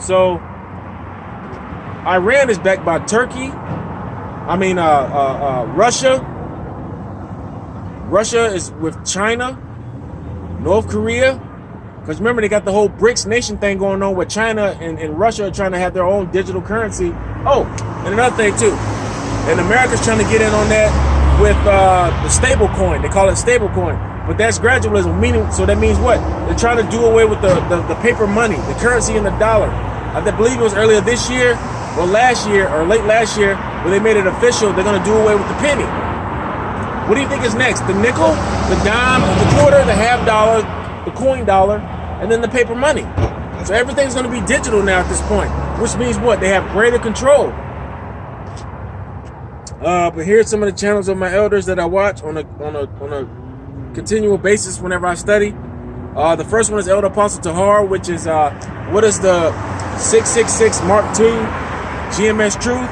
So Iran is backed by Turkey. Russia. Russia is with China, North Korea. Because remember, they got the whole BRICS nation thing going on, where China and Russia are trying to have their own digital currency. Oh, and another thing too, and America's trying to get in on that with the stable coin. They call it stable coin, but that's gradualism, meaning, so that means what? They're trying to do away with the paper money, the currency in the dollar. I believe it was earlier this year, or last year, or late last year, where they made it official, they're gonna do away with the penny. What do you think is next? The nickel, the dime, the quarter, the half dollar, the coin dollar, and then the paper money. So everything's gonna be digital now at this point, which means what? They have greater control. But here's some of the channels of my elders that I watch on a continual basis whenever I study. The first one is Elder Apostle Tahar, which is what is the 666 Mark II GMS Truth.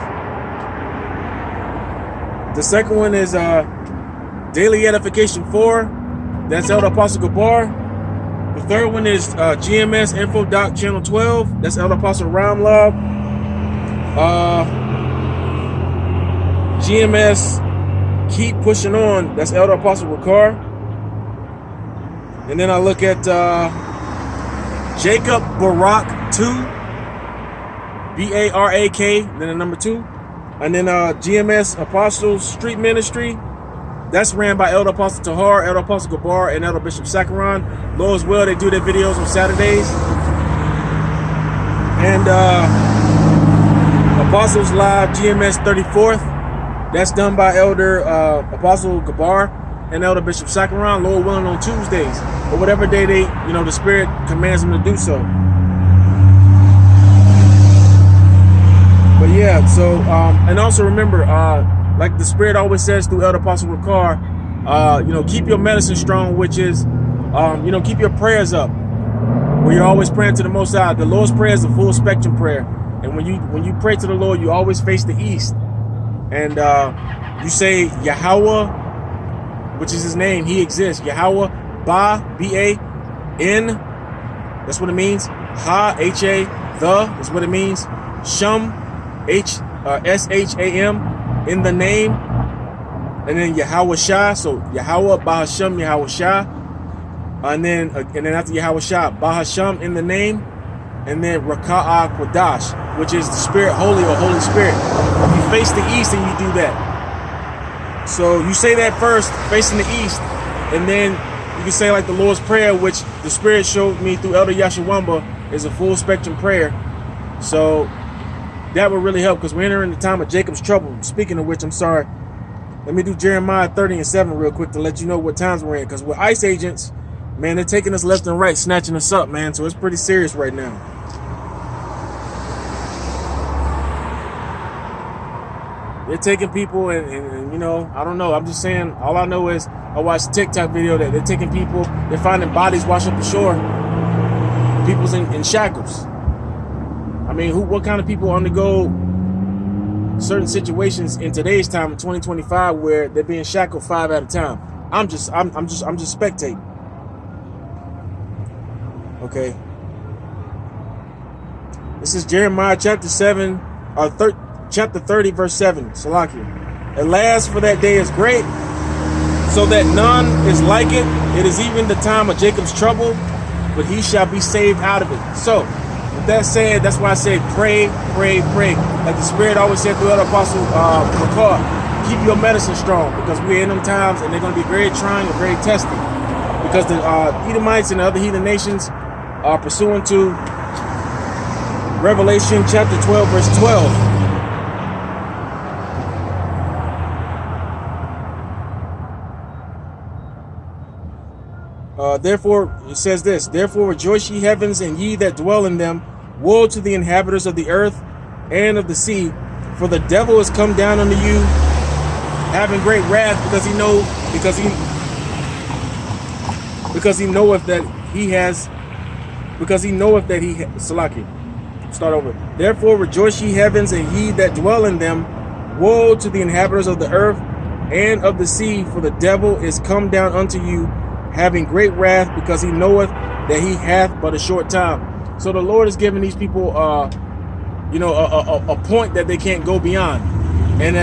The second one is Daily Edification 4. That's Elder Apostle Gabar. The third one is GMS Info Doc Channel 12. That's Elder Apostle Ramlab. GMS Keep Pushing On. That's Elder Apostle Ricard. And then I look at Jacob Barak 2. Barak, then the number 2. And then GMS Apostles Street Ministry. That's ran by Elder Apostle Tahar, Elder Apostle Gabar, and Elder Bishop Sakaran. Low as well, they do their videos on Saturdays. And Apostles Live GMS 34th. That's done by Elder Apostle Gabar and Elder Bishop Sakaran, Lord willing, on Tuesdays. Or whatever day they, the Spirit commands them to do so. But yeah, so, and also remember, like the Spirit always says through Elder Apostle Ricard, keep your medicine strong, which is, keep your prayers up. Where you're always praying to the Most High. The Lord's Prayer is a full spectrum prayer. And when you pray to the Lord, you always face the east. And you say Yahweh, which is his name. He exists. Yahweh, Ba, B-A-N. That's what it means. Ha, H-A, the. That's what it means. Shum, S-H-A-M, in the name. And then Yahweh Shah. So Yahweh, Ba Hashem, Yahweh Shah. And then after Yahweh Shah, Ba Hashem, in the name. And then rawchaa, qadash, which is the Spirit Holy or Holy Spirit. You face the east and you do that. So you say that first, facing the east, and then you can say like the Lord's Prayer, which the Spirit showed me through Elder Yashawamba, is a full spectrum prayer. So that would really help, because we're entering the time of Jacob's trouble. Speaking of which, I'm sorry. Let me do Jeremiah 30:7 real quick to let you know what times we're in, because with ICE agents, man, they're taking us left and right, snatching us up, man. So it's pretty serious right now. They're taking people and I don't know. I'm just saying, all I know is I watched a TikTok video that they're taking people, they're finding bodies washed up the shore. People's in shackles. I mean, what kind of people undergo certain situations in today's time in 2025 where they're being shackled 5 at a time? I'm just spectating. Okay. This is Jeremiah chapter 7, chapter 30, verse 7. Salakia. At last, for that day is great, so that none is like it. It is even the time of Jacob's trouble, but he shall be saved out of it. So, with that said, that's why I say pray, pray, pray. Like the Spirit always said through the Apostle Ricard, keep your medicine strong, because we're in them times and they're going to be very trying and very testing. Because the Edomites and the other heathen nations are pursuant to Revelation chapter 12, verse 12. Therefore, it says this, therefore rejoice ye heavens and ye that dwell in them. Woe to the inhabitants of the earth and of the sea, for the devil is come down unto you, having great wrath, because he knoweth that he Salaki. Start over. Therefore rejoice ye heavens and ye that dwell in them. Woe to the inhabitants of the earth and of the sea, for the devil is come down unto you, having great wrath, because he knoweth that he hath but a short time. So the Lord is giving these people, you know, a point that they can't go beyond. And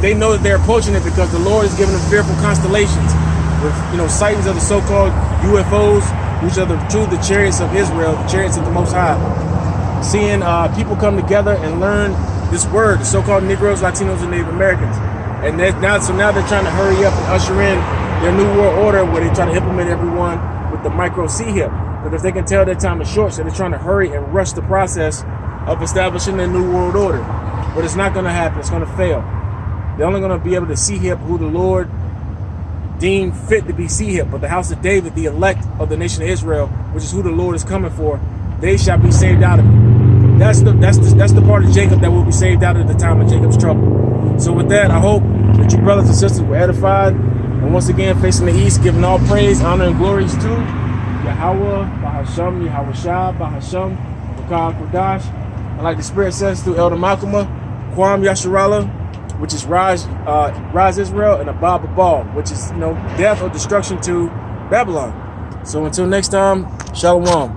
they know that they're approaching it because the Lord is giving them fearful constellations with, you know, sightings of the so-called UFOs, which are the chariots of Israel, the chariots of the Most High. Seeing people come together and learn this word, the so-called Negroes, Latinos, and Native Americans. And now they're trying to hurry up and usher in their new world order where they try to implement everyone with the micro C-hip. Because they can tell their time is short, so they're trying to hurry and rush the process of establishing their new world order. But it's not going to happen. It's going to fail. They're only going to be able to C-hip who the Lord deemed fit to be C-hip. But the house of David, the elect of the nation of Israel, which is who the Lord is coming for, they shall be saved out of it. That's the part of Jacob that will be saved out at the time of Jacob's trouble. So with that, I hope that you brothers and sisters were edified. And once again, facing the east, giving all praise, honor, and glories to Yahweh, Bahasham, Yahushua, Bahasham, qadash. And like the Spirit says through Elder Malcolm, Kwam Yasharallah, which is Rise Israel, and Abab Abal, which is, you know, death or destruction to Babylon. So until next time, Shalawam.